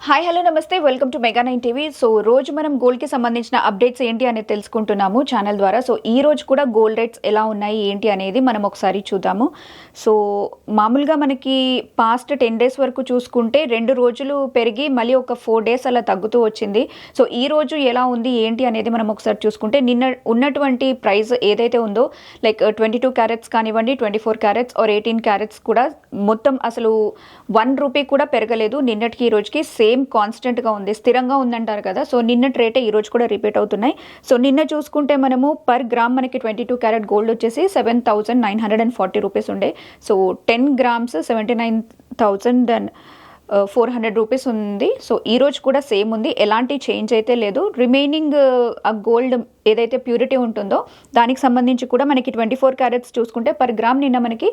Hi hello నమస్తే welcome to mega 9 TV. So రోజు మనం గోల్డ్కి సంబంధించిన అప్డేట్స్ ఏంటి అనేది తెలుసుకుంటున్నాము ఛానల్ ద్వారా. సో ఈ రోజు కూడా గోల్డ్ రేట్స్ ఎలా ఉన్నాయి ఏంటి అనేది మనం ఒకసారి చూద్దాము. సో మామూలుగా మనకి పాస్ట్ 10 డేస్ వరకు చూసుకుంటే 2 రోజులు పెరిగి మళ్ళీ ఒక 4 డేస్ అలా తగ్గుతూ వచ్చింది. సో ఈ రోజు ఎలా ఉంది ఏంటి అనేది మనం ఒకసారి చూసుకుంటే నిన్న ఉన్నటువంటి ప్రైస్ ఏదైతే ఉందో లైక్ 22 క్యారెట్స్ కానివ్వండి, 24 క్యారెట్స్ ఆర్ 18 క్యారెట్స్ కూడా మొత్తం అసలు 1 రూపీ కూడా పెరగలేదు. నిన్నటికి ఈ రోజుకి సేమ్ కాన్స్టెంట్గా ఉంది, స్థిరంగా ఉందంటారు కదా. సో నిన్నటి రేటే ఈరోజు కూడా రిపీట్ అవుతున్నాయి. సో నిన్న చూసుకుంటే మనము పర్ గ్రామ్ మనకి 22 క్యారెట్ గోల్డ్ వచ్చేసి 7,940 రూపీస్ ఉండే. సో 10 గ్రామ్స్ 79,400 రూపీస్ ఉంది. సో ఈ రోజు కూడా సేమ్ ఉంది, ఎలాంటి చేంజ్ అయితే లేదు. రిమైనింగ్ ఆ గోల్డ్ ఏదైతే ప్యూరిటీ ఉంటుందో దానికి సంబంధించి కూడా మనకి 24 క్యారెట్స్ చూసుకుంటే పర్ గ్రామ్ నిన్న మనకి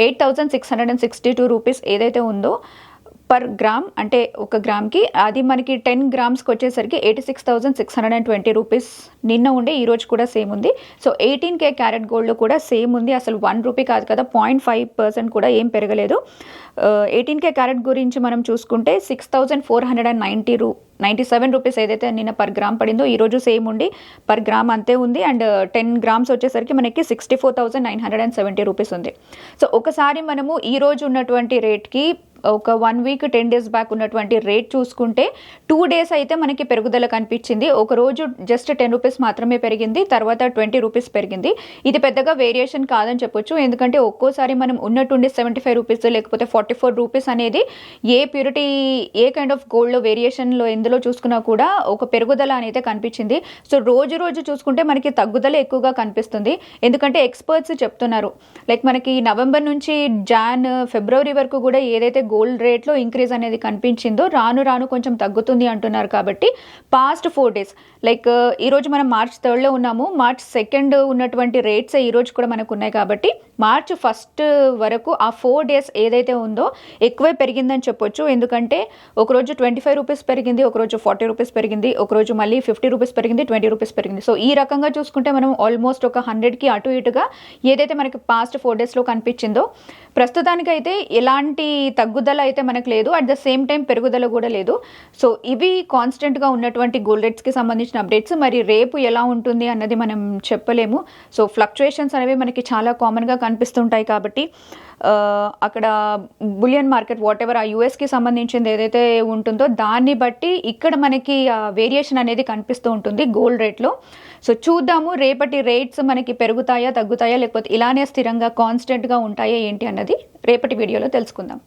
8,662 రూపీస్ ఏదైతే ఉందో పర్ గ్రామ్, అంటే ఒక గ్రామ్కి అది మనకి 10 గ్రామ్స్కి వచ్చేసరికి 86,620 రూపీస్ నిన్న ఉండే, ఈరోజు కూడా సేమ్ ఉంది. సో 18K క్యారెట్ గోల్డ్ కూడా సేమ్ ఉంది, అసలు 1 రూపీ కాదు కదా, 0.5% కూడా ఏం పెరగలేదు. 18K క్యారెట్ గురించి మనం చూసుకుంటే 6,497 రూపీస్ ఏదైతే నిన్న పర్ గ్రామ్ పడిందో ఈరోజు సేమ్ ఉండి పర్ గ్రామ్ అంతే ఉంది. అండ్ 10 గ్రామ్స్ వచ్చేసరికి మనకి 64,970 రూపీస్ ఉంది. సో ఒకసారి మనము ఈరోజు ఉన్నటువంటి రేట్కి ఒక 1 వీక్ 10 డేస్ బ్యాక్ ఉన్నటువంటి రేట్ చూసుకుంటే 2 డేస్ అయితే మనకి పెరుగుదల కనిపించింది. ఒక రోజు జస్ట్ 10 రూపీస్ మాత్రమే పెరిగింది, తర్వాత 20 రూపీస్ పెరిగింది. ఇది పెద్దగా వేరియేషన్ కాదని చెప్పొచ్చు, ఎందుకంటే ఒక్కోసారి మనం ఉన్నట్టుండి 75 రూపీస్ లేకపోతే 44 రూపీస్ అనేది ఏ ప్యూరిటీ ఏ కైండ్ ఆఫ్ గోల్డ్లో వేరియేషన్లో ఎందులో చూసుకున్నా కూడా ఒక పెరుగుదల అనేది కనిపించింది. సో రోజు రోజు చూసుకుంటే మనకి తగ్గుదల ఎక్కువగా కనిపిస్తుంది, ఎందుకంటే ఎక్స్పర్ట్స్ చెప్తున్నారు లైక్ మనకి నవంబర్ నుంచి ఫిబ్రవరి వరకు కూడా ఏదైతే గోల్డ్ రేట్లో ఇంక్రీజ్ అనేది కనిపించిందో రాను రాను కొంచెం తగ్గుతుంది అంటున్నారు. కాబట్టి పాస్ట్ 4 డేస్ లైక్ ఈరోజు మనం March 3 ఉన్నాము, March 2 ఉన్నటువంటి రేట్స్ ఈరోజు కూడా మనకు ఉన్నాయి. కాబట్టి March 1 వరకు ఆ 4 డేస్ ఏదైతే ఉందో ఎక్కువే పెరిగిందని చెప్పొచ్చు, ఎందుకంటే ఒకరోజు 25 రూపీస్ పెరిగింది, ఒకరోజు 40 రూపీస్ పెరిగింది, ఒకరోజు మళ్ళీ 50 రూపీస్ పెరిగింది, 20 రూపీస్ పెరిగింది. సో ఈ రకంగా చూసుకుంటే మనం ఆల్మోస్ట్ ఒక 100కి అటు ఇటుగా ఏదైతే మనకి పాస్ట్ 4 డేస్లో కనిపించిందో ప్రస్తుతానికైతే ఎలాంటి తగ్గుదల అయితే మనకు లేదు, అట్ ద సేమ్ టైం పెరుగుదల కూడా లేదు. సో ఇవి కాన్స్టెంట్గా ఉన్నటువంటి గోల్డ్ రేట్స్కి సంబంధించిన అప్డేట్స్. మరి రేపు ఎలా ఉంటుంది అన్నది మనం చెప్పలేము. సో ఫ్లక్చుయేషన్స్ అనేవి మనకి చాలా కామన్గా కనిపిస్తుంటాయి. కాబట్టి అక్కడ బులియన్ మార్కెట్ వాట్ ఎవర్ ఆ యూఎస్కి సంబంధించింది ఏదైతే ఉంటుందో దాన్ని బట్టి ఇక్కడ మనకి వేరియేషన్ అనేది కనిపిస్తూ ఉంటుంది గోల్డ్ రేట్లో. సో చూద్దాము రేపటి రేట్స్ మనకి పెరుగుతాయా తగ్గుతాయా లేకపోతే ఇలానే స్థిరంగా కాన్స్టెంట్గా ఉంటాయా ఏంటి అన్నది రేపటి వీడియోలో తెలుసుకుందాం.